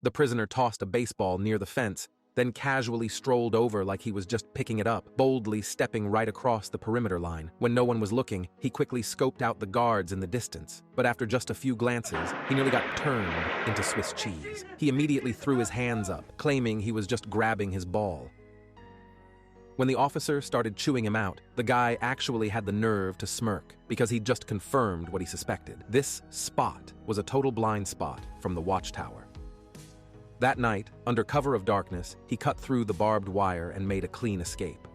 The prisoner tossed a baseball near the fence, then casually strolled over like he was just picking it up, boldly stepping right across the perimeter line. When no one was looking, he quickly scoped out the guards in the distance. But after just a few glances, he nearly got turned into Swiss cheese. He immediately threw his hands up, claiming he was just grabbing his ball. When the officer started chewing him out, the guy actually had the nerve to smirk, because he'd just confirmed what he suspected. This spot was a total blind spot from the watchtower. That night, under cover of darkness, he cut through the barbed wire and made a clean escape.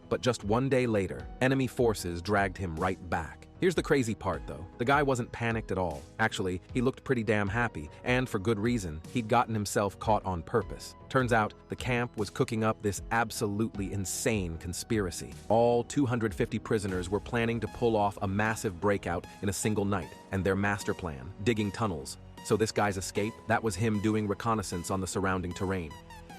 But just one day later, enemy forces dragged him right back. Here's the crazy part, though. The guy wasn't panicked at all. Actually, he looked pretty damn happy, and for good reason. He'd gotten himself caught on purpose. Turns out, the camp was cooking up this absolutely insane conspiracy. All 250 prisoners were planning to pull off a massive breakout in a single night, and their master plan, digging tunnels. So this guy's escape, that was him doing reconnaissance on the surrounding terrain.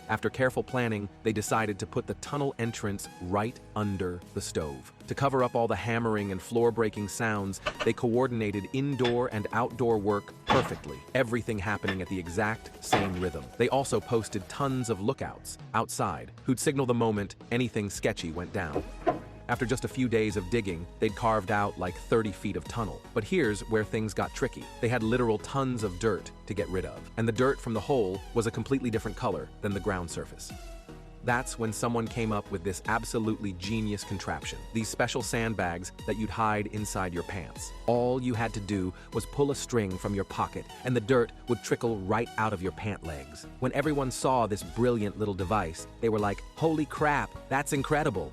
After careful planning, they decided to put the tunnel entrance right under the stove. To cover up all the hammering and floor-breaking sounds, they coordinated indoor and outdoor work perfectly, everything happening at the exact same rhythm. They also posted tons of lookouts outside, who'd signal the moment anything sketchy went down. After just a few days of digging, they'd carved out like 30 feet of tunnel. But here's where things got tricky. They had literal tons of dirt to get rid of, and the dirt from the hole was a completely different color than the ground surface. That's when someone came up with this absolutely genius contraption, these special sandbags that you'd hide inside your pants. All you had to do was pull a string from your pocket, and the dirt would trickle right out of your pant legs. When everyone saw this brilliant little device, they were like, "Holy crap, that's incredible!"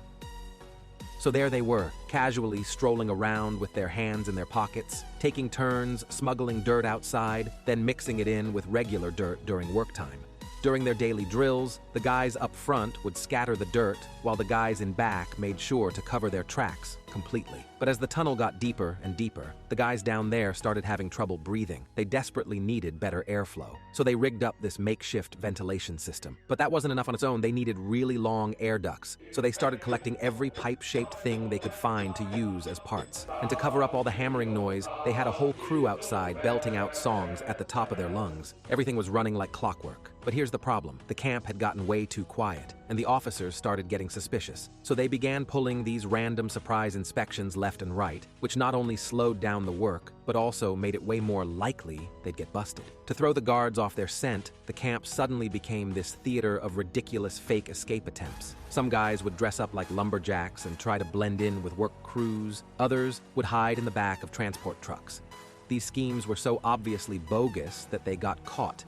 So there they were, casually strolling around with their hands in their pockets, taking turns smuggling dirt outside, then mixing it in with regular dirt during work time. During their daily drills, the guys up front would scatter the dirt, while the guys in back made sure to cover their tracks completely. But as the tunnel got deeper and deeper, the guys down there started having trouble breathing. They desperately needed better airflow, so they rigged up this makeshift ventilation system. But that wasn't enough on its own. They needed really long air ducts, so they started collecting every pipe-shaped thing they could find to use as parts. And to cover up all the hammering noise, they had a whole crew outside belting out songs at the top of their lungs. Everything was running like clockwork. But here's the problem. The camp had gotten way too quiet, and the officers started getting suspicious. So they began pulling these random surprise inspections left and right, which not only slowed down the work, but also made it way more likely they'd get busted. To throw the guards off their scent, the camp suddenly became this theater of ridiculous fake escape attempts. Some guys would dress up like lumberjacks and try to blend in with work crews. Others would hide in the back of transport trucks. These schemes were so obviously bogus that they got caught